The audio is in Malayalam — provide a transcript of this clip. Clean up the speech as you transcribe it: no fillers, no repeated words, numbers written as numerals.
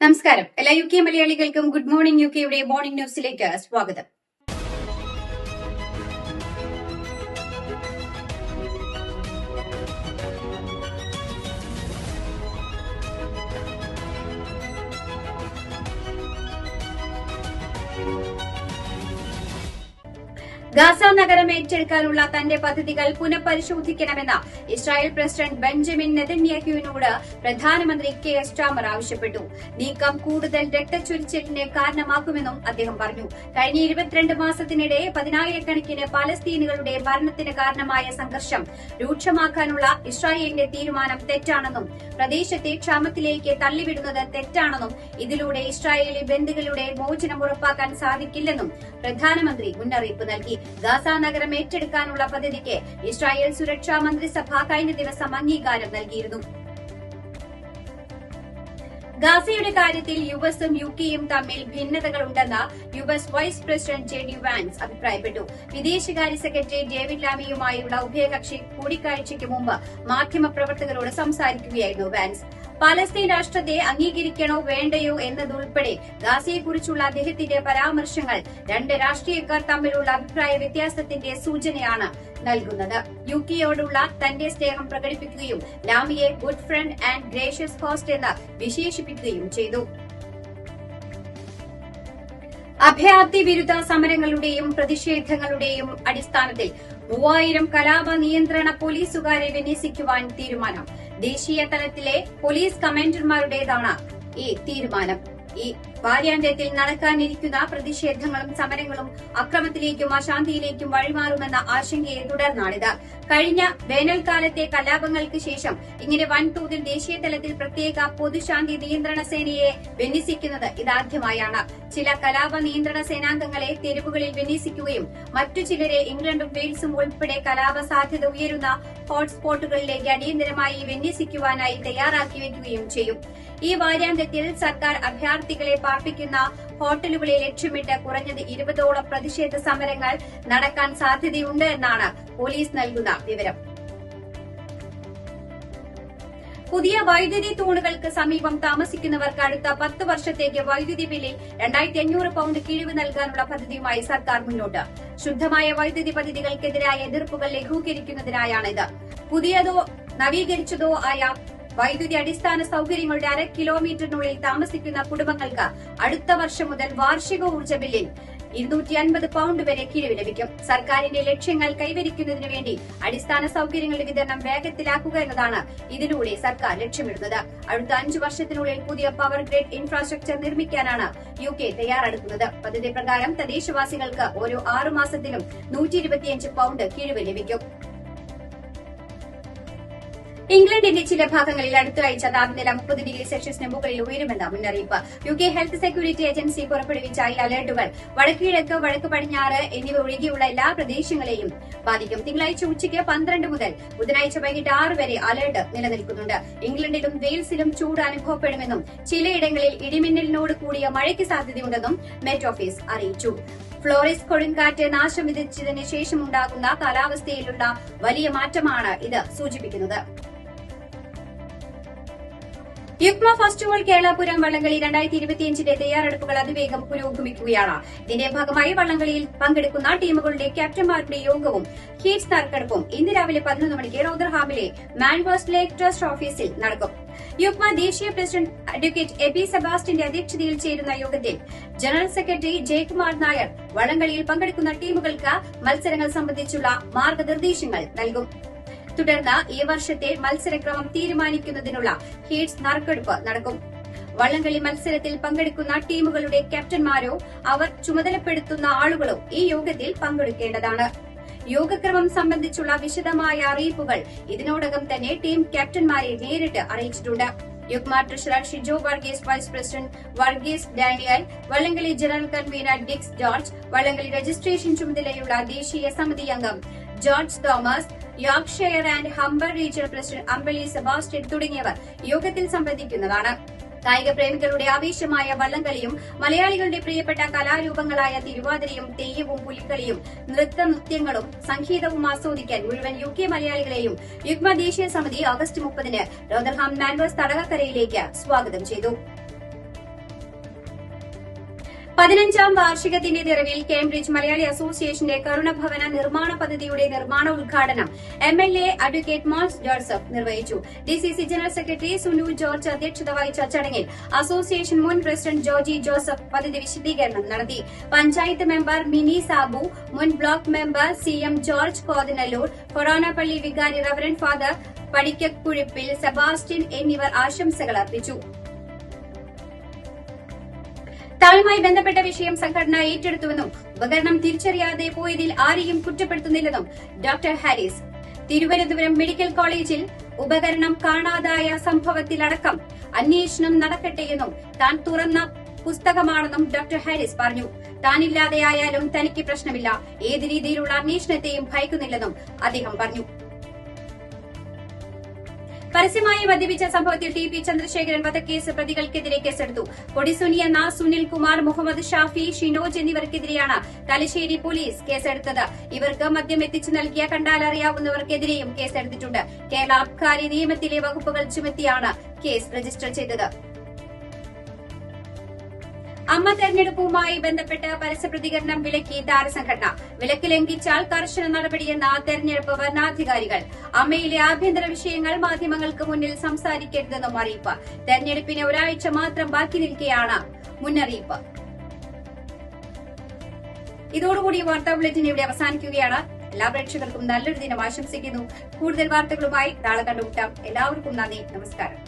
നമസ്കാരം. എല്ലാ യു കെ മലയാളികൾക്കും ഗുഡ് മോർണിംഗ് യുകെയുടെ മോർണിംഗ് ന്യൂസിലേക്ക് സ്വാഗതം. ഗാസ നഗരം ഏറ്റെടുക്കാനുള്ള തന്റെ പദ്ധതികൾ പുനഃപരിശോധിക്കണമെന്ന് ഇസ്രായേൽ പ്രസിഡന്റ് ബെഞ്ചമിൻ നെതന്യാഹുവിനോട് പ്രധാനമന്ത്രി കെയർ സ്റ്റാമർ ആവശ്യപ്പെട്ടു. നീക്കം കൂടുതൽ രക്തച്ചൊരിച്ചിലിന് കാരണമാക്കുമെന്നും അദ്ദേഹം പറഞ്ഞു. കഴിഞ്ഞ 22 മാസത്തിനിടെ 10,000-കണക്കിന് പലസ്തീനുകളുടെ മരണത്തിന് കാരണമായ സംഘർഷം രൂക്ഷമാക്കാനുള്ള ഇസ്രായേലിന്റെ തീരുമാനം തെറ്റാണെന്നും പ്രദേശത്തെ ക്ഷാമത്തിലേക്ക് തള്ളിവിടുന്നത് തെറ്റാണെന്നും ഇതിലൂടെ ഇസ്രായേലി ബന്ദികളുടെ മോചനം ഉറപ്പാക്കാൻ സാധിക്കില്ലെന്നും പ്രധാനമന്ത്രി മുന്നറിയിപ്പ് നൽകി. ഗാസ നഗരം ഏറ്റെടുക്കാനുള്ള പദ്ധതിക്ക് ഇസ്രായേൽ സുരക്ഷാ മന്ത്രിസഭ കഴിഞ്ഞ ദിവസം അംഗീകാരം നൽകിയിരുന്നു. ഗാസയുടെ കാര്യത്തിൽ യുഎസും യുകെയും തമ്മിൽ ഭിന്നതകളുണ്ടെന്ന് US vice president JD Vance അഭിപ്രായപ്പെട്ടു. വിദേശകാര്യ സെക്രട്ടറി ഡേവിഡ് ലാമിയുമായുള്ള ഉഭയകക്ഷി കൂടിക്കാഴ്ചയ്ക്ക് മുമ്പ് മാധ്യമപ്രവർത്തകരോട് സംസാരിക്കുകയായിരുന്നു വാൻസ്. പാലസ്തീൻ രാഷ്ട്രത്തെ അംഗീകരിക്കണോ വേണ്ടയോ എന്നതുൾപ്പെടെ ഗാസയെക്കുറിച്ചുള്ള അദ്ദേഹത്തിന്റെ പരാമർശങ്ങൾ രണ്ട് രാഷ്ട്രീയക്കാർ തമ്മിലുള്ള അഭിപ്രായ വ്യത്യാസത്തിന്റെ സൂചനയാണ് നൽകുന്നത്. യുകെയോടുള്ള തന്റെ സ്നേഹം പ്രകടിപ്പിക്കുകയും ലാമിയെ good friend and gracious host എന്ന് വിശേഷിപ്പിക്കുകയും ചെയ്തു. അഭയാർത്ഥി വിരുദ്ധ സമരങ്ങളുടെയും പ്രതിഷേധങ്ങളുടെയും അടിസ്ഥാനത്തിൽ 3000 കലാപ നിയന്ത്രണ പോലീസുകാരെ വിന്യസിക്കുവാൻ തീരുമാനം. ദേശീയ തലത്തിലെ പോലീസ് കമാൻഡർമാരുടേതാണ് ഈ തീരുമാനം. ഈ വാരാന്ത്യത്തിൽ നടക്കാനിരിക്കുന്ന പ്രതിഷേധങ്ങളും സമരങ്ങളും അക്രമത്തിലേക്കും അശാന്തിയിലേക്കും വഴിമാറുമെന്ന ആശങ്കയെ തുടർന്നാണിത്. കഴിഞ്ഞ വേനൽക്കാലത്തെ കലാപങ്ങൾക്ക് ശേഷം ഇങ്ങനെ വൻതോതിൽ ദേശീയ തലത്തിൽ പ്രത്യേക പൊതുശാന്തി നിയന്ത്രണ സേനയെ വിന്യസിക്കുന്നത് ഇതാദ്യമായാണ്. ചില കലാപ നിയന്ത്രണ സേനാംഗങ്ങളെ തെരുവുകളിൽ വിന്യസിക്കുകയും മറ്റു ചിലരെ ഇംഗ്ലണ്ടും വെയിൽസും ഉൾപ്പെടെ കലാപ സാധ്യത ഉയരുന്ന ഹോട്ട്സ്പോട്ടുകളിലേക്ക് അടിയന്തരമായി വിന്യസിക്കുവാനായി തയ്യാറാക്കി വയ്ക്കുകയും ചെയ്യും. ഈ വാരാന്ത്യത്തിൽ സർക്കാർ അഭയാർത്ഥികളെ പാർപ്പിക്കുന്ന ഹോട്ടലുകളെ ലക്ഷ്യമിട്ട് കുറഞ്ഞത് 20ഓളം പ്രതിഷേധ സമരങ്ങൾ നടക്കാൻ സാധ്യതയുണ്ട് എന്നാണ് പോലീസ് നൽകുന്ന വിവരം. പുതിയ വൈദ്യുതി തൂണുകൾക്ക് സമീപം താമസിക്കുന്നവർക്ക് അടുത്ത 10 വർഷത്തേക്ക് വൈദ്യുതി ബില്ലിൽ 2500 പൌണ്ട് കിഴിവ് നൽകാനുള്ള പദ്ധതിയുമായി സർക്കാർ മുന്നോട്ട്. ശുദ്ധമായ വൈദ്യുതി പദ്ധതികൾക്കെതിരായ എതിർപ്പുകൾ ലഘൂകരിക്കുന്നതിനായാണിത്. പുതിയതോ നവീകരിച്ചതോ ആയ വൈദ്യുതി അടിസ്ഥാന സൌകര്യങ്ങളുടെ 1/2 കിലോമീറ്ററിനുള്ളിൽ താമസിക്കുന്ന കുടുംബങ്ങൾക്ക് അടുത്ത വർഷം മുതൽ വാർഷിക ഊർജ്ജ ബില്ലിൽ 250 പൌണ്ട് വരെ കിഴിവ് ലഭിക്കും. സർക്കാരിന്റെ ലക്ഷ്യങ്ങൾ കൈവരിക്കുന്നതിനു വേണ്ടി അടിസ്ഥാന സൌകര്യങ്ങളുടെ വിതരണം വേഗത്തിലാക്കുക എന്നതാണ് ഇതിലൂടെ സർക്കാർ ലക്ഷ്യമിടുന്നത്. അടുത്ത 5 വർഷത്തിനുള്ളിൽ പുതിയ പവർ ഗ്രിഡ് ഇൻഫ്രാസ്ട്രക്ചർ നിർമ്മിക്കാനാണ് യുകെ തയ്യാറെടുക്കുന്നത്. പദ്ധതി പ്രകാരം തദ്ദേശവാസികൾക്ക് ഓരോ 6 മാസത്തിലും 125 പൌണ്ട് കിഴിവ് ലഭിക്കും. ഇംഗ്ലണ്ടിന്റെ ചില ഭാഗങ്ങളിൽ അടുത്ത ആഴ്ച താപനില 30 ഡിഗ്രി സെൽഷ്യസിന് മുകളിൽ ഉയരുമെന്ന മുന്നറിയിപ്പ്. യുകെ ഹെൽത്ത് സെക്യൂരിറ്റി ഏജൻസി പുറപ്പെടുവിച്ച ഈ അലർട്ടുകൾ വടക്കുകിഴക്ക്, വടക്ക് പടിഞ്ഞാറ് എന്നിവ ഒഴികെയുള്ള എല്ലാ പ്രദേശങ്ങളെയും ബാധിക്കും. തിങ്കളാഴ്ച ഉച്ചയ്ക്ക് 12 മുതൽ ബുധനാഴ്ച വൈകിട്ട് 6 വരെ അലർട്ട് നിലനിൽക്കുന്നുണ്ട്. ഇംഗ്ലണ്ടിലും വെയിൽസിലും ചൂട് അനുഭവപ്പെടുമെന്നും ചിലയിടങ്ങളിൽ ഇടിമിന്നലിനോട് കൂടിയ മഴയ്ക്ക് സാധ്യതയുണ്ടെന്നും മെറ്റ് ഓഫീസ് അറിയിച്ചു. ഫ്ലോറിസ് കൊടുങ്കാറ്റ് നാശം വിതച്ചതിന് ശേഷമുണ്ടാകുന്ന കാലാവസ്ഥയിലുള്ള വലിയ മാറ്റമാണ് ഇത് സൂചിപ്പിക്കുന്നത്. യുക്മ ഫെസ്റ്റിവൽ കേരളപുരം വള്ളംകളി 2025ന്റെ തയ്യാറെടുപ്പുകൾ അതിവേഗം പുരോഗമിക്കുകയാണ്. ഇതിന്റെ ഭാഗമായി വള്ളംകളിയിൽ പങ്കെടുക്കുന്ന ടീമുകളുടെ ക്യാപ്റ്റന്മാരുടെ യോഗവും ഹീറ്റ്സ് നറുക്കെടുപ്പും ഇന്ന് രാവിലെ 11 മണിക്ക് റോദർഹാമിലെ മാൻവേഴ്സ് ലേക്ക് ട്രസ്റ്റ് ഓഫീസിൽ നടക്കും. യുക്മ ദേശീയ പ്രസിഡന്റ് അഡ്വക്കേറ്റ് എബി സെബാസ്റ്റ്യന്റെ അധ്യക്ഷതയിൽ ചേരുന്ന യോഗത്തിൽ ജനറൽ സെക്രട്ടറി ജയകുമാർ നായർ വള്ളംകളിയിൽ പങ്കെടുക്കുന്ന ടീമുകൾക്ക് മത്സരങ്ങൾ സംബന്ധിച്ചുള്ള മാർഗനിർദ്ദേശങ്ങൾ നൽകും. തുടർന്ന് ഈ വർഷത്തെ മത്സരക്രമം തീരുമാനിക്കുന്നതിനുള്ള ഹീറ്റ്സ് നറുക്കെടുപ്പ് നടക്കും. വള്ളംകളി മത്സരത്തിൽ പങ്കെടുക്കുന്ന ടീമുകളുടെ ക്യാപ്റ്റന്മാരോ അവർ ചുമതലപ്പെടുത്തുന്ന ആളുകളോ ഈ യോഗത്തിൽ പങ്കെടുക്കേണ്ടതാണ്. യോഗക്രമം സംബന്ധിച്ചുള്ള വിശദമായ അറിയിപ്പുകൾ ഇതിനോടകം തന്നെ ടീം ക്യാപ്റ്റന്മാരെ നേരിട്ട് അറിയിച്ചിട്ടുണ്ട്. UUKMA treasurer Shijo Varghese, vice president Varghese Daniel, വള്ളംകളി ജനറൽ കൺവീനർ ഡിക്സ് ജോർജ്, വള്ളംകളി രജിസ്ട്രേഷൻ ചുമതലയുള്ള ദേശീയ സമിതി അംഗം George Thomas, Yorkshire and Humber regional president Ambili Sebastian തുടങ്ങിയവർ യോഗത്തിൽ സംബന്ധിക്കുന്നതാണ്. കായിക പ്രേമികളുടെ ആവേശമായ വള്ളംകളിയും മലയാളികളുടെ പ്രിയപ്പെട്ട കലാരൂപങ്ങളായ തിരുവാതിരയും തെയ്യവും പുലിക്കളിയും നൃത്തനൃത്യങ്ങളും സംഗീതവും ആസ്വദിക്കാൻ മുഴുവൻ യുകെ മലയാളികളെയും യുഗ്മ ദേശീയ സമിതി ഓഗസ്റ്റ് 30-ന് റോദർഹാം മാൻവേഴ്സ് തടകക്കരയിലേക്ക് സ്വാഗതം ചെയ്തു. 15ാം വാർഷികത്തിന്റെ നിറവിൽ കേംബ്രിഡ്ജ് മലയാളി അസോസിയേഷന്റെ കരുണഭവന നിർമ്മാണ പദ്ധതിയുടെ നിർമ്മാണ ഉദ്ഘാടനം MLA അഡ്വക്കേറ്റ് മോൻസ് ജോസഫ് നിർവഹിച്ചു. DCC general secretary Sunu George അധ്യക്ഷത വഹിച്ച ചടങ്ങിൽ അസോസിയേഷൻ മുൻ പ്രസിഡന്റ് ജോജി ജോസഫ് പദ്ധതി വിശദീകരണം നടത്തി. പഞ്ചായത്ത് മെമ്പർ മിനി സാബു, മുൻ block member CM George Kothanalloor, Koronappally വികാരി റവറന്റ് ഫാദർ പടിക്കക്കുഴിപ്പിൽ സെബാസ്റ്റ്യൻ എന്നിവർ ആശംസകൾ അർപ്പിച്ചു. താളുമായി ബന്ധപ്പെട്ട വിഷയം സംഘടന ഏറ്റെടുത്തുവെന്നും ഉപകരണം തിരിച്ചറിയാതെ പോയതിൽ ആരെയും കുറ്റപ്പെടുത്തുന്നില്ലെന്നും ഡോക്ടർ ഹാരിസ്. തിരുവനന്തപുരം മെഡിക്കൽ കോളേജിൽ ഉപകരണം കാണാതായ സംഭവത്തിലടക്കം അന്വേഷണം നടക്കട്ടെയെന്നും താൻ തുറന്ന പുസ്തകമാണെന്നും ഡോക്ടർ ഹാരിസ് പറഞ്ഞു. താനില്ലാതെയായാലും തനിക്ക് പ്രശ്നമില്ല, ഏത് രീതിയിലുള്ള അന്വേഷണത്തെയും ഭയക്കുന്നില്ലെന്നും അദ്ദേഹം പറഞ്ഞു. പരസ്യമായി മദ്യപിച്ച സംഭവത്തിൽ TP ചന്ദ്രശേഖരൻ വധക്കേസ് പ്രതികൾക്കെതിരെ കേസെടുത്തു. കൊടിസുനി എന്ന സുനിൽ കുമാർ, മുഹമ്മദ് ഷാഫി, ഷിനോജ് എന്നിവർക്കെതിരെയാണ് തലശ്ശേരി പോലീസ് കേസെടുത്തത്. ഇവർക്ക് മദ്യം എത്തിച്ചു നൽകിയ കണ്ടാലറിയാവുന്നവർക്കെതിരെയും കേസെടുത്തിട്ടുണ്ട്. കേരള അബ്കാരി നിയമത്തിലെ വകുപ്പുകൾ ചുമത്തിയാണ് കേസ് രജിസ്റ്റർ ചെയ്തത്. അമ്മ തെരഞ്ഞെടുപ്പുമായി ബന്ധപ്പെട്ട് പരസ്യപ്രതികരണം വിലക്കി താരസംഘടന. വിലക്ക് ലംഘിച്ചാൽ കർശന നടപടിയെന്ന തെരഞ്ഞെടുപ്പ് വരണാധികാരികൾ. അമ്മയിലെ ആഭ്യന്തര വിഷയങ്ങൾ മാധ്യമങ്ങൾക്ക് മുന്നിൽ സംസാരിക്കരുതെന്നും അറിയിപ്പ്. തെരഞ്ഞെടുപ്പിന് ഒരാഴ്ച മാത്രം ബാക്കി നിൽക്കെയാണ് മുന്നറിയിപ്പ്. ഇതോടുകൂടി വാർത്താ ബുള്ളറ്റിൻ ഇവിടെ അവസാനിക്കുകയാണ്. എല്ലാ പ്രേക്ഷകർക്കും നല്ലൊരു ദിനം ആശംസിക്കുന്നു. കൂടുതൽ വാർത്തകളുമായി നാളെ കണ്ടുമുട്ടാം. എല്ലാവർക്കും നന്ദി, നമസ്കാരം.